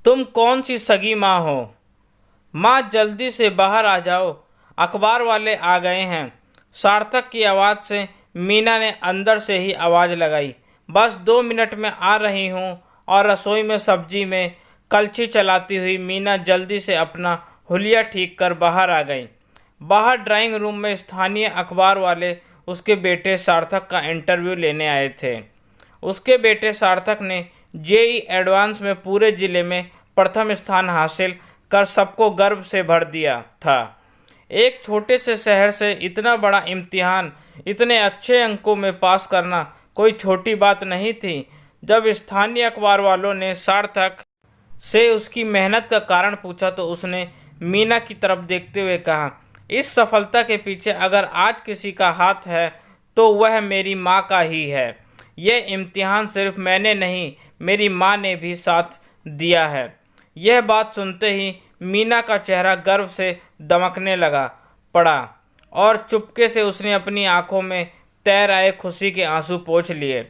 तुम कौन सी सगी माँ हो? माँ जल्दी से बाहर आ जाओ, अखबार वाले आ गए हैं। सार्थक की आवाज़ से मीना ने अंदर से ही आवाज़ लगाई। बस 2 मिनट में आ रही हूँ। और रसोई में सब्जी में कलछी चलाती हुई मीना जल्दी से अपना हुलिया ठीक कर बाहर आ गई। बाहर ड्राइंग रूम में स्थानीय अखबार वाले उसके बेटे सार्थक का इंटरव्यू लेने आए थे। उसके बेटे सार्थक ने जेई एडवांस में पूरे ज़िले में प्रथम स्थान हासिल कर सबको गर्व से भर दिया था। एक छोटे से शहर से इतना बड़ा इम्तिहान इतने अच्छे अंकों में पास करना कोई छोटी बात नहीं थी। जब स्थानीय अखबार वालों ने सार्थक से उसकी मेहनत का कारण पूछा तो उसने मीना की तरफ देखते हुए कहा, इस सफलता के पीछे अगर आज किसी का हाथ है तो वह मेरी माँ का ही है। यह इम्तिहान सिर्फ मैंने नहीं, मेरी माँ ने भी साथ दिया है। यह बात सुनते ही मीना का चेहरा गर्व से दमकने लगा पड़ा और चुपके से उसने अपनी आंखों में तैर आए खुशी के आंसू पोंछ लिए।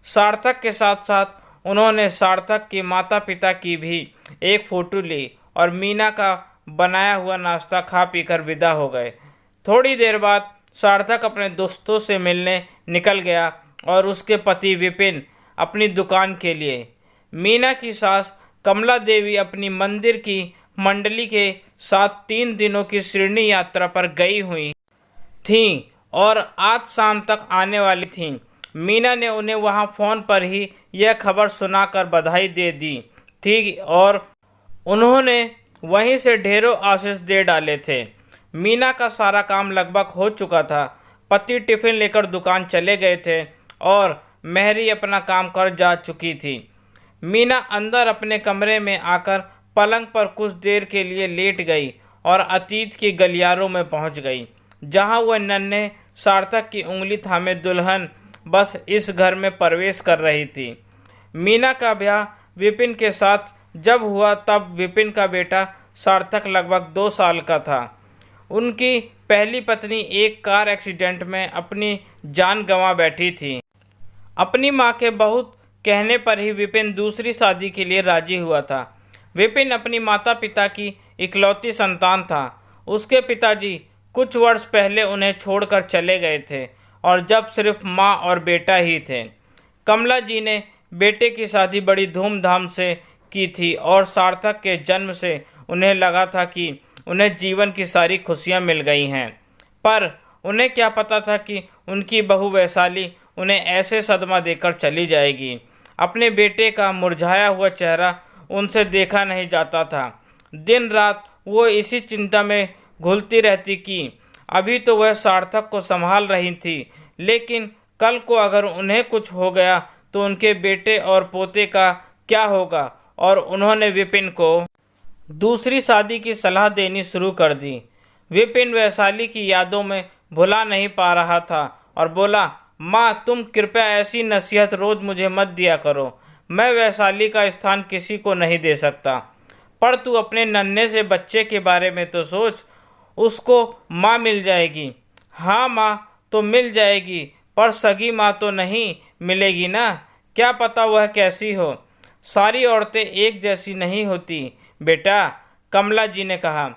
सार्थक के साथ साथ उन्होंने सार्थक के माता पिता की भी एक फ़ोटो ली और मीना का बनाया हुआ नाश्ता खा पीकर विदा हो गए। थोड़ी देर बाद सार्थक अपने दोस्तों से मिलने निकल गया और उसके पति विपिन अपनी दुकान के लिए। मीना की सास कमला देवी अपनी मंदिर की मंडली के साथ 3 दिनों की शिरडी यात्रा पर गई हुई थीं और आज शाम तक आने वाली थीं। मीना ने उन्हें वहां फ़ोन पर ही यह खबर सुनाकर बधाई दे दी थी और उन्होंने वहीं से ढेरों आशीष दे डाले थे। मीना का सारा काम लगभग हो चुका था। पति टिफ़िन लेकर दुकान चले गए थे और मेहरी अपना काम कर जा चुकी थी। मीना अंदर अपने कमरे में आकर पलंग पर कुछ देर के लिए लेट गई और अतीत के गलियारों में पहुंच गई, जहां वह नन्हे सार्थक की उंगली थामे दुल्हन बस इस घर में प्रवेश कर रही थी। मीना का ब्याह विपिन के साथ जब हुआ तब विपिन का बेटा सार्थक लगभग 2 साल का था। उनकी पहली पत्नी एक कार एक्सीडेंट में अपनी जान गंवा बैठी थी। अपनी मां के बहुत कहने पर ही विपिन दूसरी शादी के लिए राजी हुआ था। विपिन अपनी माता पिता की इकलौती संतान था। उसके पिताजी कुछ वर्ष पहले उन्हें छोड़कर चले गए थे और जब सिर्फ माँ और बेटा ही थे। कमला जी ने बेटे की शादी बड़ी धूमधाम से की थी और सार्थक के जन्म से उन्हें लगा था कि उन्हें जीवन की सारी खुशियाँ मिल गई हैं। पर उन्हें क्या पता था कि उनकी बहू वैशाली उन्हें ऐसे सदमा देकर चली जाएगी। अपने बेटे का मुरझाया हुआ चेहरा उनसे देखा नहीं जाता था। दिन रात वो इसी चिंता में घुलती रहती कि अभी तो वह सार्थक को संभाल रही थी, लेकिन कल को अगर उन्हें कुछ हो गया तो उनके बेटे और पोते का क्या होगा। और उन्होंने विपिन को दूसरी शादी की सलाह देनी शुरू कर दी। विपिन वैशाली की यादों में भुला नहीं पा रहा था और बोला, माँ तुम कृपया ऐसी नसीहत रोज़ मुझे मत दिया करो। मैं वैशाली का स्थान किसी को नहीं दे सकता, पर तू अपने नन्हे से बच्चे के बारे में तो सोच। उसको माँ मिल जाएगी। हाँ माँ तो मिल जाएगी, पर सगी माँ तो नहीं मिलेगी ना। क्या पता वह कैसी हो। सारी औरतें एक जैसी नहीं होती बेटा, कमला जी ने कहा।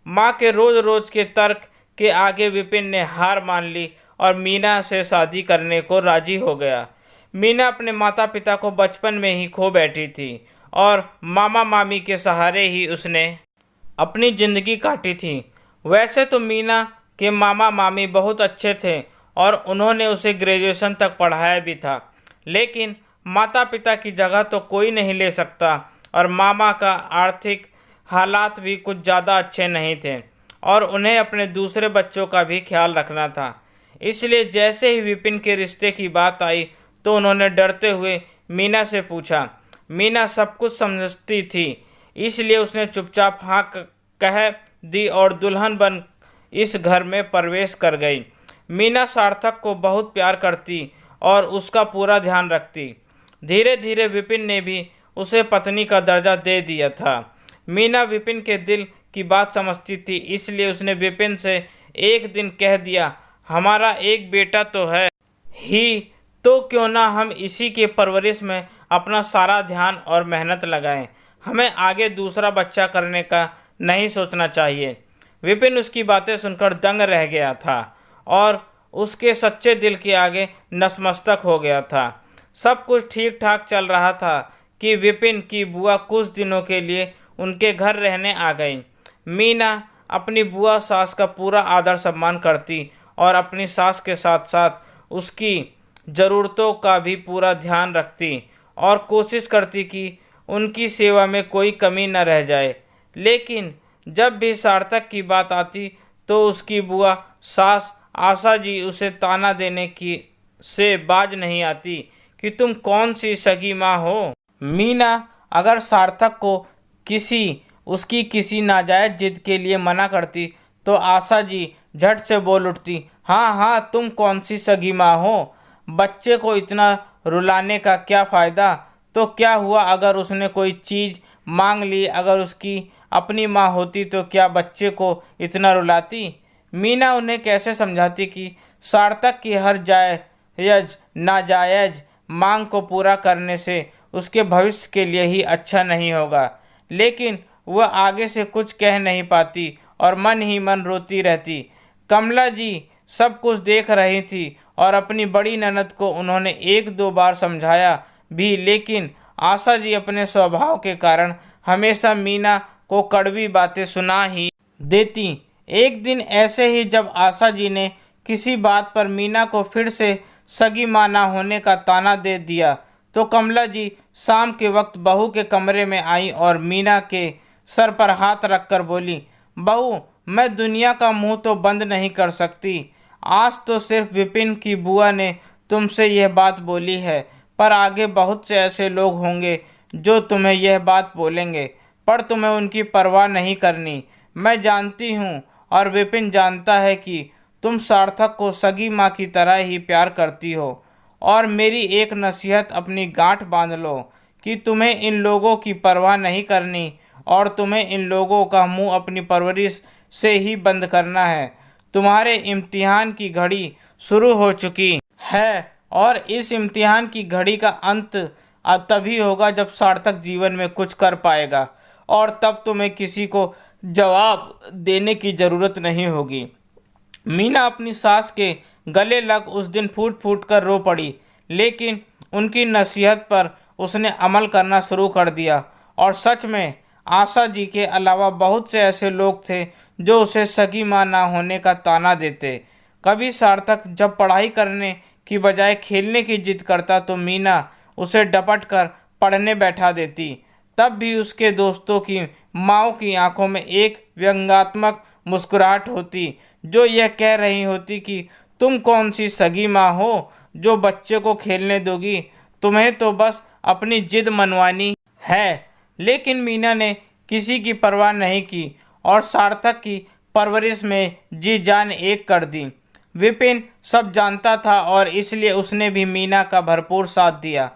माँ के रोज़ रोज़ के तर्क के आगे विपिन ने हार मान ली और मीना से शादी करने को राजी हो गया। मीना अपने माता पिता को बचपन में ही खो बैठी थी और मामा मामी के सहारे ही उसने अपनी ज़िंदगी काटी थी। वैसे तो मीना के मामा मामी बहुत अच्छे थे और उन्होंने उसे ग्रेजुएशन तक पढ़ाया भी था, लेकिन माता पिता की जगह तो कोई नहीं ले सकता और मामा का आर्थिक हालात भी कुछ ज़्यादा अच्छे नहीं थे और उन्हें अपने दूसरे बच्चों का भी ख्याल रखना था। इसलिए जैसे ही विपिन के रिश्ते की बात आई तो उन्होंने डरते हुए मीना से पूछा। मीना सब कुछ समझती थी, इसलिए उसने चुपचाप हाँ कह दी और दुल्हन बन इस घर में प्रवेश कर गई। मीना सार्थक को बहुत प्यार करती और उसका पूरा ध्यान रखती। धीरे धीरे विपिन ने भी उसे पत्नी का दर्जा दे दिया था। मीना विपिन के दिल की बात समझती थी, इसलिए उसने विपिन से एक दिन कह दिया, हमारा एक बेटा तो है ही, तो क्यों ना हम इसी के परवरिश में अपना सारा ध्यान और मेहनत लगाएं। हमें आगे दूसरा बच्चा करने का नहीं सोचना चाहिए। विपिन उसकी बातें सुनकर दंग रह गया था और उसके सच्चे दिल के आगे नतमस्तक हो गया था। सब कुछ ठीक ठाक चल रहा था कि विपिन की बुआ कुछ दिनों के लिए उनके घर रहने आ गई। मीना अपनी बुआ सास का पूरा आदर सम्मान करती और अपनी सास के साथ साथ उसकी ज़रूरतों का भी पूरा ध्यान रखती और कोशिश करती कि उनकी सेवा में कोई कमी न रह जाए। लेकिन जब भी सार्थक की बात आती तो उसकी बुआ सास आशा जी उसे ताना देने की से बाज नहीं आती कि तुम कौन सी सगी माँ हो। मीना अगर सार्थक को उसकी किसी नाजायज़ जिद के लिए मना करती तो आशा जी झट से बोल उठती, हाँ हाँ तुम कौन सी सगी माँ हो, बच्चे को इतना रुलाने का क्या फ़ायदा। तो क्या हुआ अगर उसने कोई चीज़ मांग ली, अगर उसकी अपनी माँ होती तो क्या बच्चे को इतना रुलाती। मीना उन्हें कैसे समझाती कि सार्थक की हर जायज़ नाजायज़ मांग को पूरा करने से उसके भविष्य के लिए ही अच्छा नहीं होगा। लेकिन वह आगे से कुछ कह नहीं पाती और मन ही मन रोती रहती। कमला जी सब कुछ देख रही थी और अपनी बड़ी ननद को उन्होंने एक दो बार समझाया भी, लेकिन आशा जी अपने स्वभाव के कारण हमेशा मीना को कड़वी बातें सुना ही देती। एक दिन ऐसे ही जब आशा जी ने किसी बात पर मीना को फिर से सगी माँ ना होने का ताना दे दिया तो कमला जी शाम के वक्त बहू के कमरे में आई और मीना के सर पर हाथ रखकर बोली, बहू मैं दुनिया का मुंह तो बंद नहीं कर सकती। आज तो सिर्फ विपिन की बुआ ने तुमसे यह बात बोली है, पर आगे बहुत से ऐसे लोग होंगे जो तुम्हें यह बात बोलेंगे, पर तुम्हें उनकी परवाह नहीं करनी। मैं जानती हूँ और विपिन जानता है कि तुम सार्थक को सगी माँ की तरह ही प्यार करती हो। और मेरी एक नसीहत अपनी गांठ बांध लो कि तुम्हें इन लोगों की परवाह नहीं करनी और तुम्हें इन लोगों का मुंह अपनी परवरिश से ही बंद करना है। तुम्हारे इम्तिहान की घड़ी शुरू हो चुकी है और इस इम्तिहान की घड़ी का अंत अब तभी होगा जब सार्थक जीवन में कुछ कर पाएगा और तब तुम्हें किसी को जवाब देने की ज़रूरत नहीं होगी। मीना अपनी सास के गले लग उस दिन फूट फूट कर रो पड़ी, लेकिन उनकी नसीहत पर उसने अमल करना शुरू कर दिया और सच में आशा जी के अलावा बहुत से ऐसे लोग थे जो उसे सगी माँ ना होने का ताना देते। कभी सार्थक जब पढ़ाई करने की बजाय खेलने की जिद करता तो मीना उसे डपट कर पढ़ने बैठा देती। तब भी उसके दोस्तों की माँओं की आंखों में एक व्यंग्यात्मक मुस्कुराहट होती जो यह कह रही होती कि तुम कौन सी सगी माँ हो जो बच्चे को खेलने दोगी, तुम्हें तो बस अपनी जिद मनवानी है। लेकिन मीना ने किसी की परवाह नहीं की और सार्थक की परवरिश में जी जान एक कर दी। विपिन सब जानता था और इसलिए उसने भी मीना का भरपूर साथ दिया।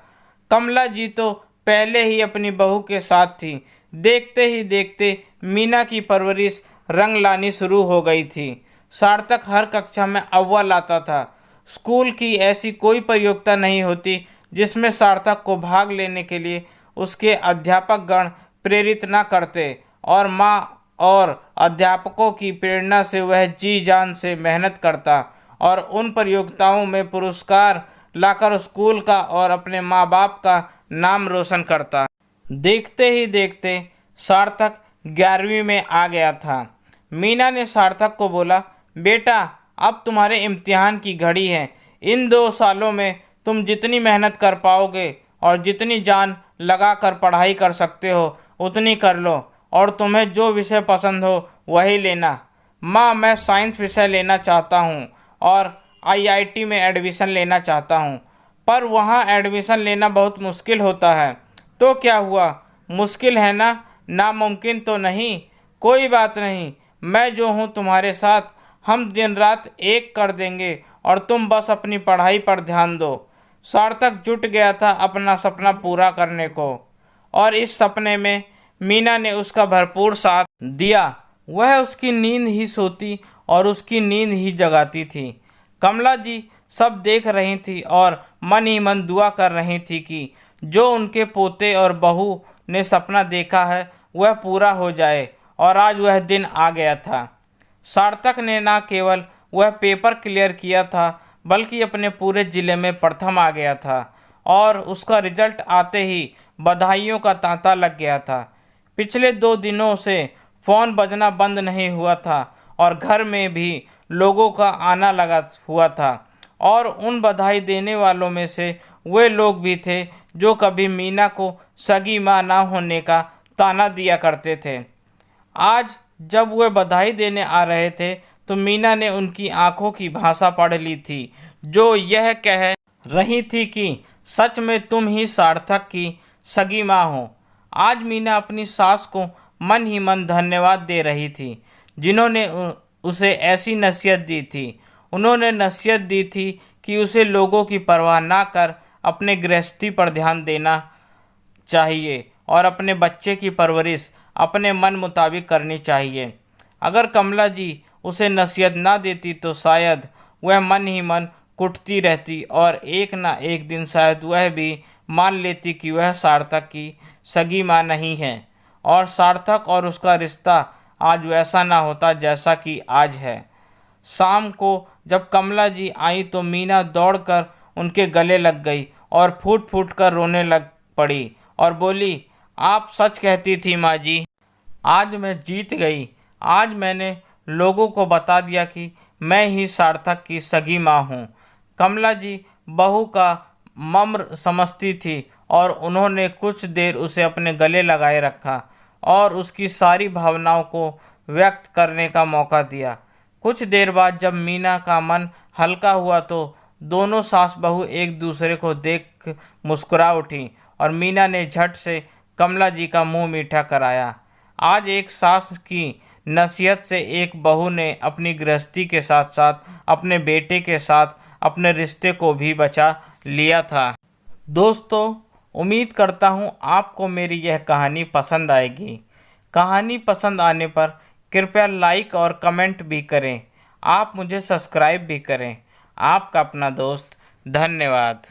कमला जी तो पहले ही अपनी बहू के साथ थी। देखते ही देखते मीना की परवरिश रंग लानी शुरू हो गई थी। सार्थक हर कक्षा में अव्वल आता था। स्कूल की ऐसी कोई प्रतियोगिता नहीं होती जिसमें सार्थक को भाग लेने के लिए उसके अध्यापक गण प्रेरित न करते और माँ और अध्यापकों की प्रेरणा से वह जी जान से मेहनत करता और उन प्रतियोगिताओं में पुरस्कार लाकर स्कूल का और अपने माँ बाप का नाम रोशन करता। देखते ही देखते सार्थक 11वीं में आ गया था। मीना ने सार्थक को बोला, बेटा अब तुम्हारे इम्तिहान की घड़ी है। इन 2 सालों में तुम जितनी मेहनत कर पाओगे और जितनी जान लगा कर पढ़ाई कर सकते हो उतनी कर लो और तुम्हें जो विषय पसंद हो वही लेना। माँ मैं साइंस विषय लेना चाहता हूँ और आईआईटी में एडमिशन लेना चाहता हूँ, पर वहाँ एडमिशन लेना बहुत मुश्किल होता है। तो क्या हुआ, मुश्किल है ना, नामुमकिन तो नहीं। कोई बात नहीं, मैं जो हूँ तुम्हारे साथ, हम दिन रात एक कर देंगे और तुम बस अपनी पढ़ाई पर ध्यान दो। सार्थक जुट गया था अपना सपना पूरा करने को और इस सपने में मीना ने उसका भरपूर साथ दिया। वह उसकी नींद ही सोती और उसकी नींद ही जगाती थी। कमला जी सब देख रही थी और मन ही मन दुआ कर रही थी कि जो उनके पोते और बहू ने सपना देखा है वह पूरा हो जाए, और आज वह दिन आ गया था। सार्थक ने न केवल वह पेपर क्लियर किया था बल्कि अपने पूरे ज़िले में प्रथम आ गया था, और उसका रिजल्ट आते ही बधाइयों का तांता लग गया था। पिछले 2 दिनों से फ़ोन बजना बंद नहीं हुआ था और घर में भी लोगों का आना लगा हुआ था, और उन बधाई देने वालों में से वे लोग भी थे जो कभी मीना को सगी माँ ना होने का ताना दिया करते थे। आज जब वे बधाई देने आ रहे थे तो मीना ने उनकी आंखों की भाषा पढ़ ली थी, जो यह कह रही थी कि सच में तुम ही सार्थक की सगी माँ हो। आज मीना अपनी सास को मन ही मन धन्यवाद दे रही थी, जिन्होंने उसे ऐसी नसीहत दी थी। उन्होंने नसीहत दी थी कि उसे लोगों की परवाह ना कर अपने गृहस्थी पर ध्यान देना चाहिए और अपने बच्चे की परवरिश अपने मन मुताबिक करनी चाहिए। अगर कमला जी उसे नसीहत ना देती तो शायद वह मन ही मन कुटती रहती, और एक ना एक दिन शायद वह भी मान लेती कि वह सार्थक की सगी माँ नहीं है, और सार्थक और उसका रिश्ता आज वैसा ना होता जैसा कि आज है। शाम को जब कमला जी आई तो मीना दौड़कर उनके गले लग गई और फूट फूट कर रोने लग पड़ी और बोली, आप सच कहती थी माँ जी, आज मैं जीत गई। आज मैंने लोगों को बता दिया कि मैं ही सार्थक की सगी माँ हूँ। कमला जी बहू का मम्र समझती थी और उन्होंने कुछ देर उसे अपने गले लगाए रखा और उसकी सारी भावनाओं को व्यक्त करने का मौका दिया। कुछ देर बाद जब मीना का मन हल्का हुआ तो दोनों सास बहू एक दूसरे को देख मुस्कुरा उठी और मीना ने झट से कमला जी का मुंह मीठा कराया। आज एक सास की नसीहत से एक बहू ने अपनी गृहस्थी के साथ साथ अपने बेटे के साथ अपने रिश्ते को भी बचा लिया था। दोस्तों, उम्मीद करता हूँ आपको मेरी यह कहानी पसंद आएगी। कहानी पसंद आने पर कृपया लाइक और कमेंट भी करें। आप मुझे सब्सक्राइब भी करें। आपका अपना दोस्त। धन्यवाद।